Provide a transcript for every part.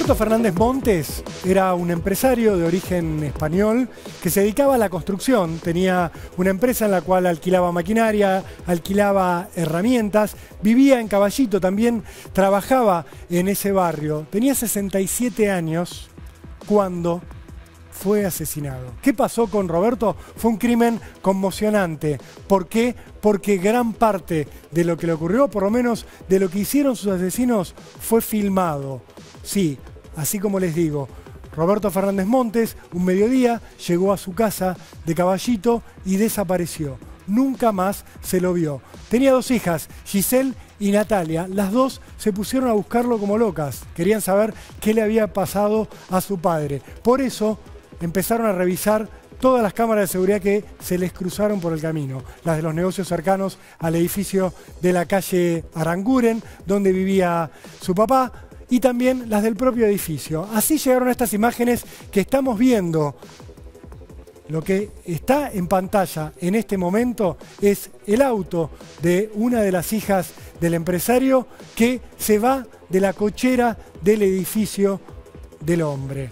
Roberto Fernández Montes era un empresario de origen español que se dedicaba a la construcción. Tenía una empresa en la cual alquilaba maquinaria, alquilaba herramientas, vivía en Caballito, también trabajaba en ese barrio. Tenía 67 años cuando fue asesinado. ¿Qué pasó con Roberto? Fue un crimen conmocionante. ¿Por qué? Porque gran parte de lo que le ocurrió, por lo menos de lo que hicieron sus asesinos, fue filmado. Sí, así como les digo, Roberto Fernández Montes, un mediodía, llegó a su casa de Caballito y desapareció. Nunca más se lo vio. Tenía dos hijas, Giselle y Natalia. Las dos se pusieron a buscarlo como locas. Querían saber qué le había pasado a su padre. Por eso empezaron a revisar todas las cámaras de seguridad que se les cruzaron por el camino. Las de los negocios cercanos al edificio de la calle Aranguren, donde vivía su papá, y también las del propio edificio. Así llegaron a estas imágenes que estamos viendo. Lo que está en pantalla en este momento es el auto de una de las hijas del empresario que se va de la cochera del edificio del hombre.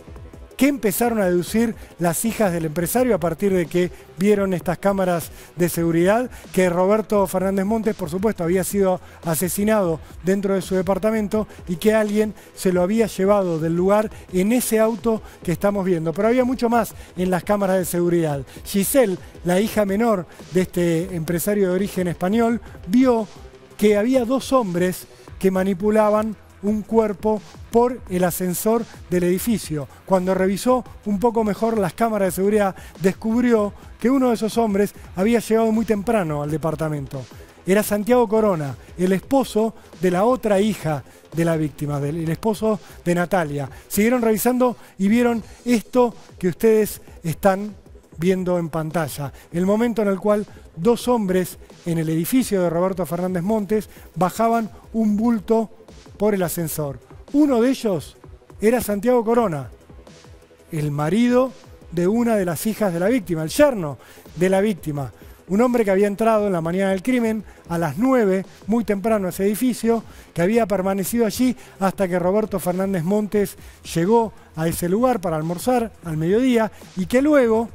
¿Qué empezaron a deducir las hijas del empresario a partir de que vieron estas cámaras de seguridad? Que Roberto Fernández Montes, por supuesto, había sido asesinado dentro de su departamento y que alguien se lo había llevado del lugar en ese auto que estamos viendo. Pero había mucho más en las cámaras de seguridad. Giselle, la hija menor de este empresario de origen español, vio que había dos hombres que manipulaban un cuerpo por el ascensor del edificio. Cuando revisó un poco mejor las cámaras de seguridad, descubrió que uno de esos hombres había llegado muy temprano al departamento. Era Santiago Corona, el esposo de la otra hija de la víctima, el esposo de Natalia. Siguieron revisando y vieron esto que ustedes están viendo en pantalla. El momento en el cual dos hombres en el edificio de Roberto Fernández Montes bajaban un bulto por el ascensor. Uno de ellos era Santiago Corona, el marido de una de las hijas de la víctima, el yerno de la víctima. Un hombre que había entrado en la mañana del crimen a las 9, muy temprano a ese edificio, que había permanecido allí hasta que Roberto Fernández Montes llegó a ese lugar para almorzar al mediodía y que luego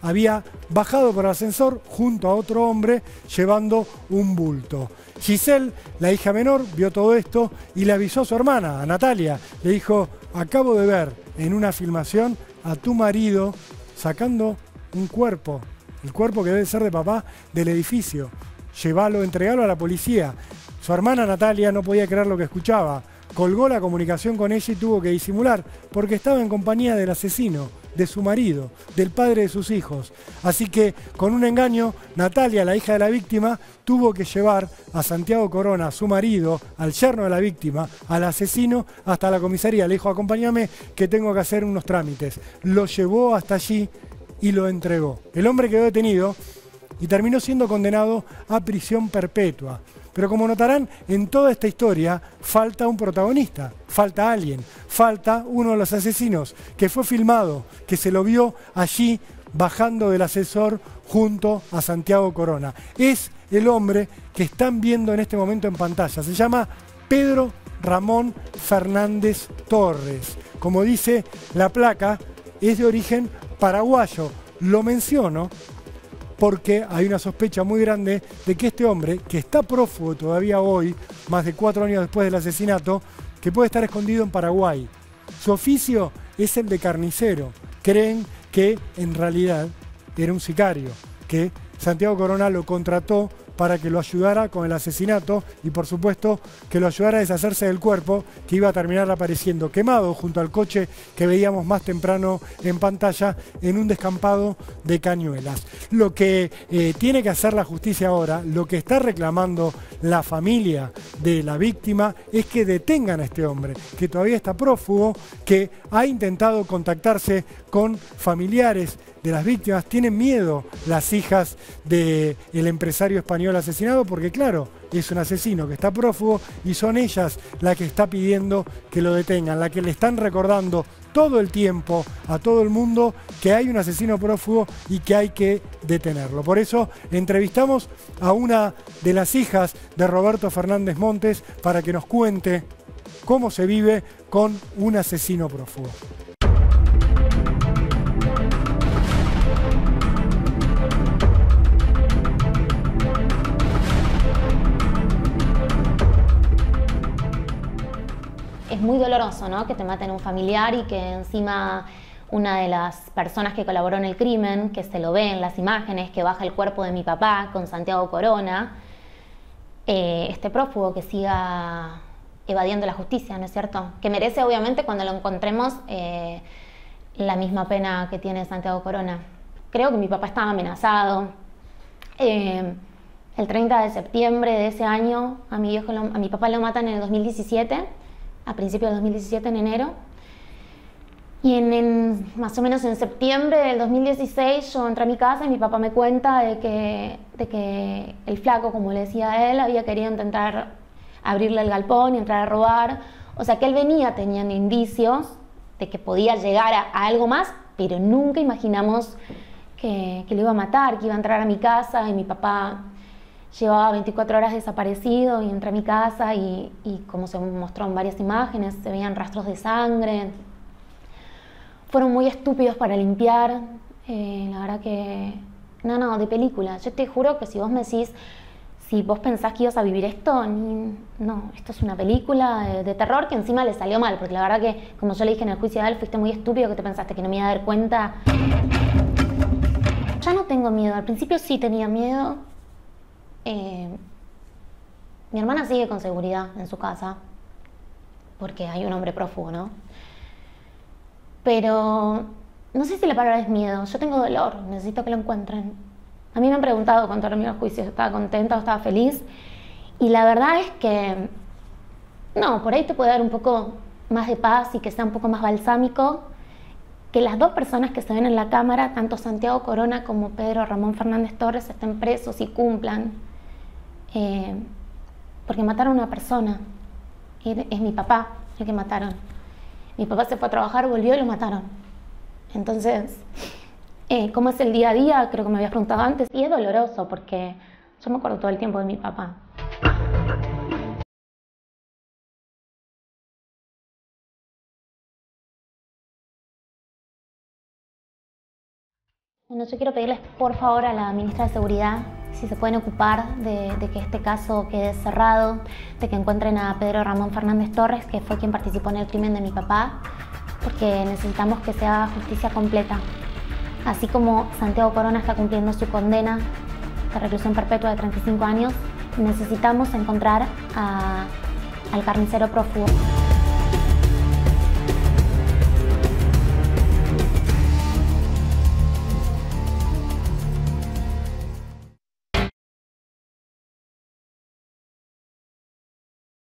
había bajado por el ascensor junto a otro hombre llevando un bulto. Giselle, la hija menor, vio todo esto y le avisó a su hermana, a Natalia. Le dijo: acabo de ver en una filmación a tu marido sacando un cuerpo, el cuerpo que debe ser de papá, del edificio. Llévalo, entregalo a la policía. Su hermana Natalia no podía creer lo que escuchaba. Colgó la comunicación con ella y tuvo que disimular porque estaba en compañía del asesino, de su marido, del padre de sus hijos. Así que, con un engaño, Natalia, la hija de la víctima, tuvo que llevar a Santiago Corona, su marido, al yerno de la víctima, al asesino, hasta la comisaría. Le dijo: acompáñame que tengo que hacer unos trámites. Lo llevó hasta allí y lo entregó. El hombre quedó detenido y terminó siendo condenado a prisión perpetua. Pero como notarán, en toda esta historia falta un protagonista, falta alguien, falta uno de los asesinos que fue filmado, que se lo vio allí bajando del ascensor junto a Santiago Corona. Es el hombre que están viendo en este momento en pantalla. Se llama Pedro Ramón Fernández Torres. Como dice la placa, es de origen paraguayo. Lo menciono porque hay una sospecha muy grande de que este hombre, que está prófugo todavía hoy, más de 4 años después del asesinato, que puede estar escondido en Paraguay. Su oficio es el de carnicero. Creen que en realidad era un sicario, que Santiago Corona lo contrató para que lo ayudara con el asesinato y, por supuesto, que lo ayudara a deshacerse del cuerpo, que iba a terminar apareciendo quemado junto al coche que veíamos más temprano en pantalla en un descampado de Cañuelas. Lo que tiene que hacer la justicia ahora, lo que está reclamando la familia de la víctima, es que detengan a este hombre, que todavía está prófugo, que ha intentado contactarse con familiares de las víctimas. Tienen miedo las hijas del empresario español asesinado porque, claro, es un asesino que está prófugo y son ellas las que está pidiendo que lo detengan, las que le están recordando todo el tiempo a todo el mundo que hay un asesino prófugo y que hay que detenerlo. Por eso entrevistamos a una de las hijas de Roberto Fernández Montes para que nos cuente cómo se vive con un asesino prófugo. Es muy doloroso, ¿no?, que te maten a un familiar y que encima una de las personas que colaboró en el crimen, que se lo ve en las imágenes, que baja el cuerpo de mi papá con Santiago Corona, este prófugo que siga evadiendo la justicia, ¿no es cierto? Que merece, obviamente, cuando lo encontremos, la misma pena que tiene Santiago Corona. Creo que mi papá estaba amenazado. El 30 de septiembre de ese año a mi papá lo matan en el 2017, a principios del 2017, en enero. Y más o menos en septiembre del 2016 yo entré a mi casa y mi papá me cuenta de que el flaco, como le decía a él, había querido intentar abrirle el galpón y entrar a robar. O sea que él venía teniendo indicios de que podía llegar a algo más, pero nunca imaginamos que lo iba a matar, que iba a entrar a mi casa. Y mi papá llevaba 24 horas desaparecido y entré a mi casa y como se mostró en varias imágenes, se veían rastros de sangre. Fueron muy estúpidos para limpiar, la verdad que... No, de película. Yo te juro que si vos me decís, si vos pensás que ibas a vivir esto, no, esto es una película de terror que encima le salió mal, porque la verdad que, como yo le dije en el juicio de él, fuiste muy estúpido, que te pensaste que no me iba a dar cuenta. Ya no tengo miedo, al principio sí tenía miedo. Mi hermana sigue con seguridad en su casa, porque hay un hombre prófugo, ¿no? Pero no sé si la palabra es miedo. Yo tengo dolor, necesito que lo encuentren. A mí me han preguntado cuando terminó el juicio si estaba contenta o estaba feliz. Y la verdad es que no, por ahí te puede dar un poco más de paz y que sea un poco más balsámico que las dos personas que se ven en la cámara, tanto Santiago Corona como Pedro Ramón Fernández Torres, estén presos y cumplan. Porque mataron a una persona. Es mi papá el que mataron. Mi papá se fue a trabajar, volvió y lo mataron. Entonces, ¿cómo es el día a día? Creo que me habías preguntado antes. Y es doloroso porque yo me acuerdo todo el tiempo de mi papá. Bueno, yo quiero pedirles por favor a la ministra de Seguridad si se pueden ocupar de que este caso quede cerrado, de que encuentren a Pedro Ramón Fernández Torres, que fue quien participó en el crimen de mi papá, porque necesitamos que se haga justicia completa. Así como Santiago Corona está cumpliendo su condena de reclusión perpetua de 35 años, necesitamos encontrar al carnicero prófugo.